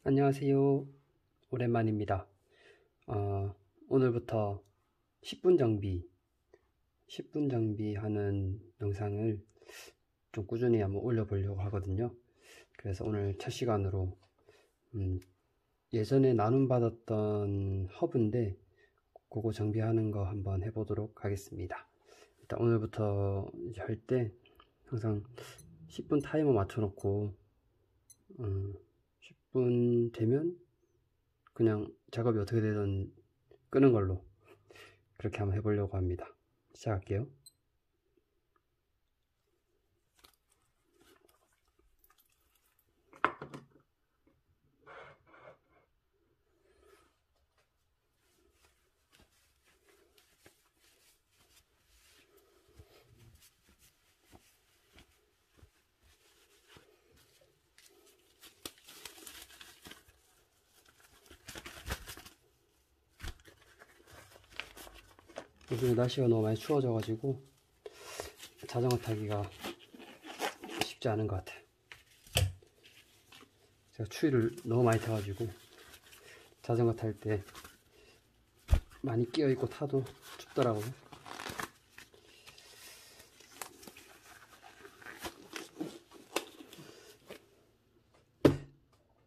안녕하세요. 오랜만입니다. 오늘부터 10분 정비 하는 영상을 좀 꾸준히 한번 올려보려고 하거든요. 그래서 오늘 첫 시간으로 예전에 나눔받았던 허브인데 그거 정비하는 거 한번 해보도록 하겠습니다. 일단 오늘부터 할 때 항상 10분 타이머 맞춰놓고 10분 되면 그냥 작업이 어떻게 되든 끄는 걸로 그렇게 한번 해보려고 합니다. 시작할게요. 요즘에 날씨가 너무 많이 추워져 가지고 자전거 타기가 쉽지 않은 것 같아요. 제가 추위를 너무 많이 타가지고 자전거 탈 때 많이 끼어 있고 타도 춥더라고요.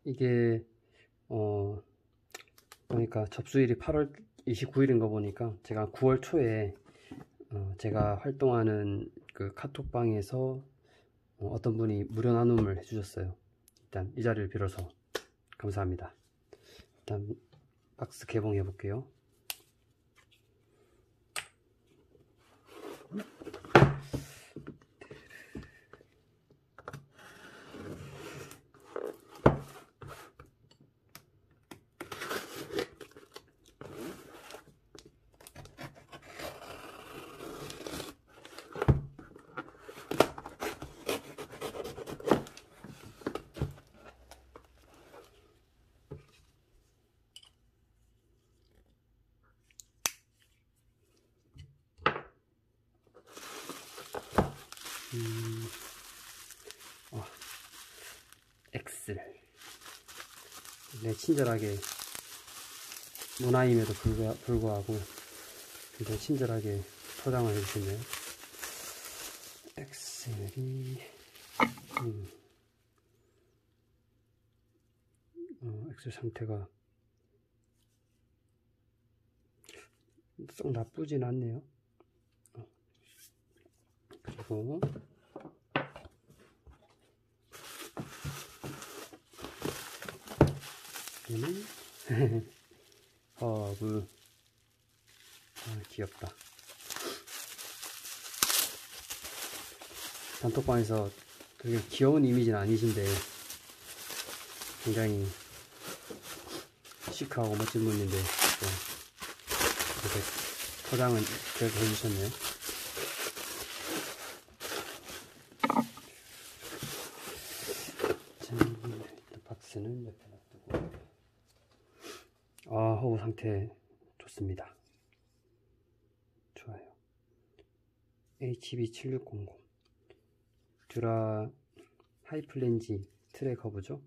이게 보니까 접수일이 8월 29일인 거 보니까 제가 9월 초에 제가 활동하는 그 카톡방에서 어떤 분이 무료 나눔을 해주셨어요. 일단 이 자리를 빌어서 감사합니다. 일단 박스 개봉해 볼게요. 엑셀. 네, 친절하게 문화임에도 불구하고 굉장히 친절하게 포장을 해주시네요. 엑셀이 엑셀 상태가 썩 나쁘진 않네요. 그리고 얘는 허브. 귀엽다. 단톡방에서 되게 귀여운 이미지는 아니신데 굉장히 시크하고 멋진 분인데 이렇게 포장은 그렇게 해주셨네요. 일단 박스는 옆에 놔두고. 허브 상태 좋습니다. 좋아요. HB7600 듀라 하이플렌지 트랙 허브죠.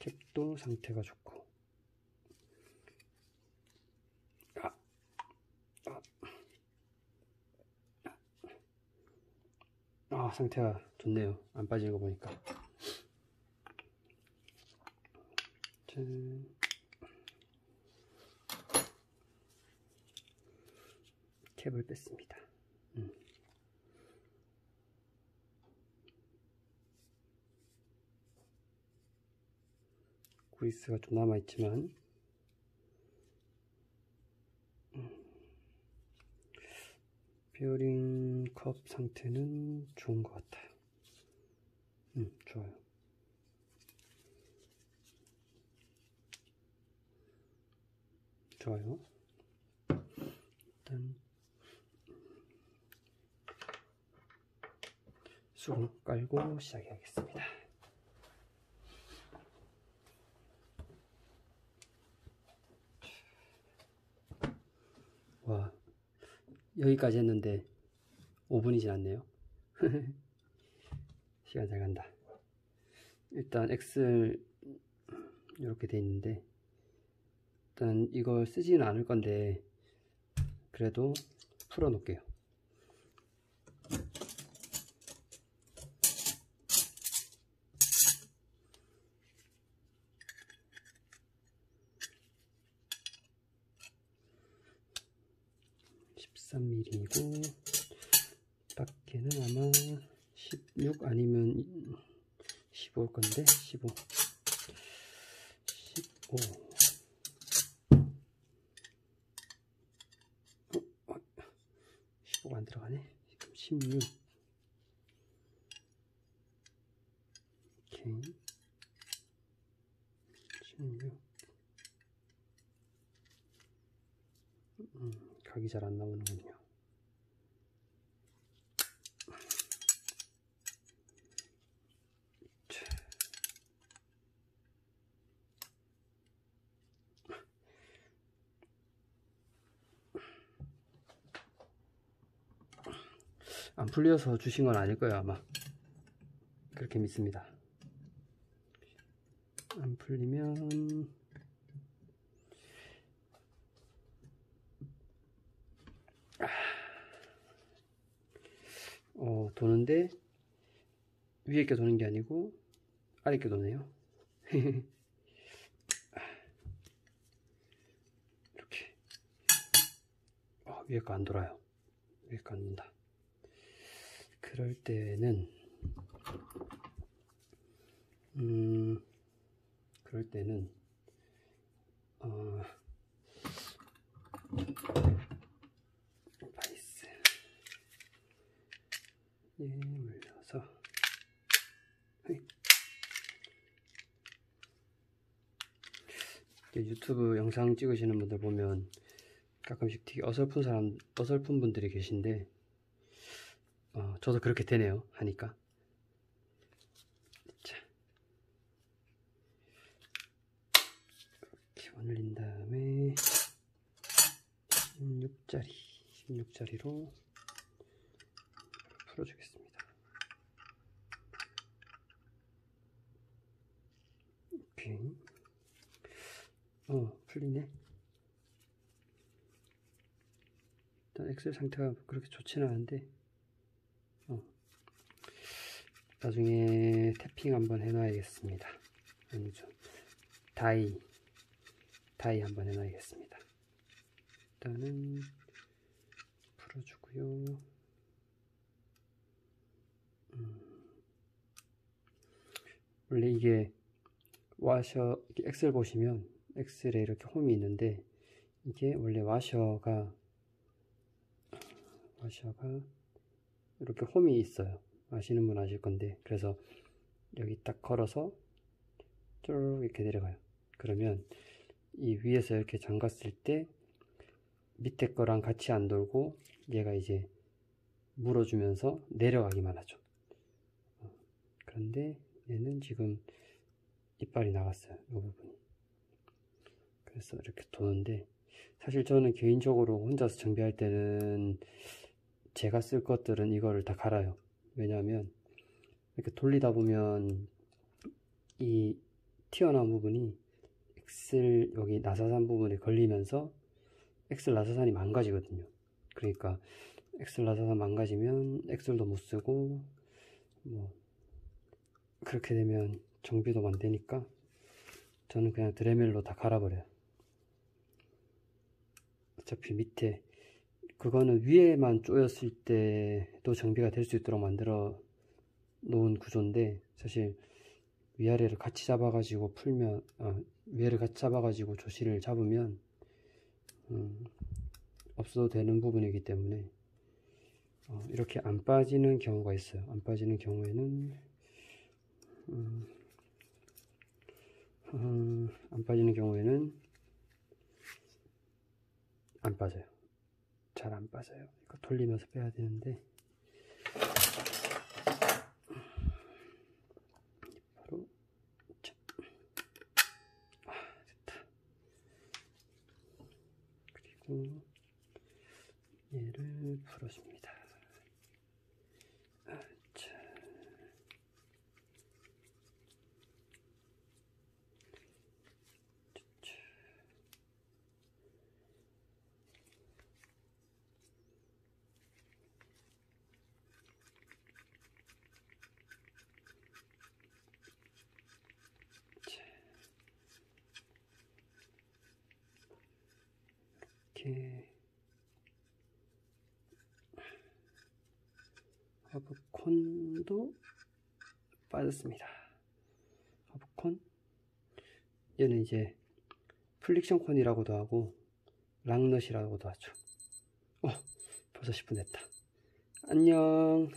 캡도 상태가 좋고 상태가 좋네요. 안 빠지는 거 보니까. 짠. 캡을 뺐습니다. 그리스가 좀 남아있지만 베어링 컵 상태는 좋은 것 같아요. 좋아요. 좋아요. 일단 수건 깔고 시작해야겠습니다. 와, 여기까지 했는데 5분이 지났네요. 시간 잘 간다. 일단 엑셀 이렇게 돼 있는데, 일단 이걸 쓰지는 않을 건데 그래도 풀어 놓을게요. (13mm이고) 밖에는 아마 16 아니면 15일 건데 15 15가 안 들어가네. 지금 16. 오케이. 16. 각이 잘 안 나오는군요. 안 풀려서 주신 건 아닐 거예요, 아마. 그렇게 믿습니다. 안 풀리면 도는데 위에 게 도는 게 아니고 아래 게 도네요. 이렇게 위에 거 안 돌아요. 위에 거 안 돈다. 그럴 때는 바이스 물려서 유튜브 영상 찍으시는 분들 보면 가끔씩 되게 어설픈 분들이 계신데 저도 그렇게 되네요, 하니까. 자, 이렇게 올린 다음에 16짜리로 풀어주겠습니다. 오케이. 풀리네. 일단 엑셀 상태가 그렇게 좋지는 않은데 나중에 태핑 한번 해놔야겠습니다. 아니죠, 다이 한번 해놔야겠습니다. 일단은 풀어주고요. 원래 이게 와셔, 엑셀 보시면 엑셀에 이렇게 홈이 있는데 이게 원래 와셔가 이렇게 홈이 있어요. 아시는 분 아실 건데, 그래서 여기 딱 걸어서 쭉 이렇게 내려가요. 그러면 이 위에서 이렇게 잠갔을 때 밑에 거랑 같이 안 돌고 얘가 이제 물어주면서 내려가기만 하죠. 그런데 얘는 지금 이빨이 나갔어요, 이 부분이. 그래서 이렇게 도는데, 사실 저는 개인적으로 혼자서 정비할 때는 제가 쓸 것들은 이거를 다 갈아요. 왜냐하면 이렇게 돌리다 보면 이 튀어나온 부분이 엑셀 여기 나사산 부분에 걸리면서 엑셀 나사산이 망가지거든요. 그러니까 엑셀 나사산 망가지면 엑셀도 못 쓰고 뭐 그렇게 되면 정비도 안 되니까 저는 그냥 드레멜로 다 갈아버려요. 어차피 밑에 그거는 위에만 조였을 때도 정비가 될 수 있도록 만들어 놓은 구조인데, 사실 위아래를 같이 잡아가지고 풀면 위에를 같이 잡아가지고 조시를 잡으면 없어도 되는 부분이기 때문에 이렇게 안 빠지는 경우가 있어요. 안 빠지는 경우에는 안 빠져요. 잘 안 빠져요. 이거 돌리면서 빼야 되는데, 바로 됐다. 그리고 얘를 풀어줍니다. 자, 이렇게 허브콘도 빠졌습니다. 허브콘, 얘는 이제 플릭션 콘이라고도 하고 락넛이라고도 하죠. 벌써 10분 됐다. 안녕.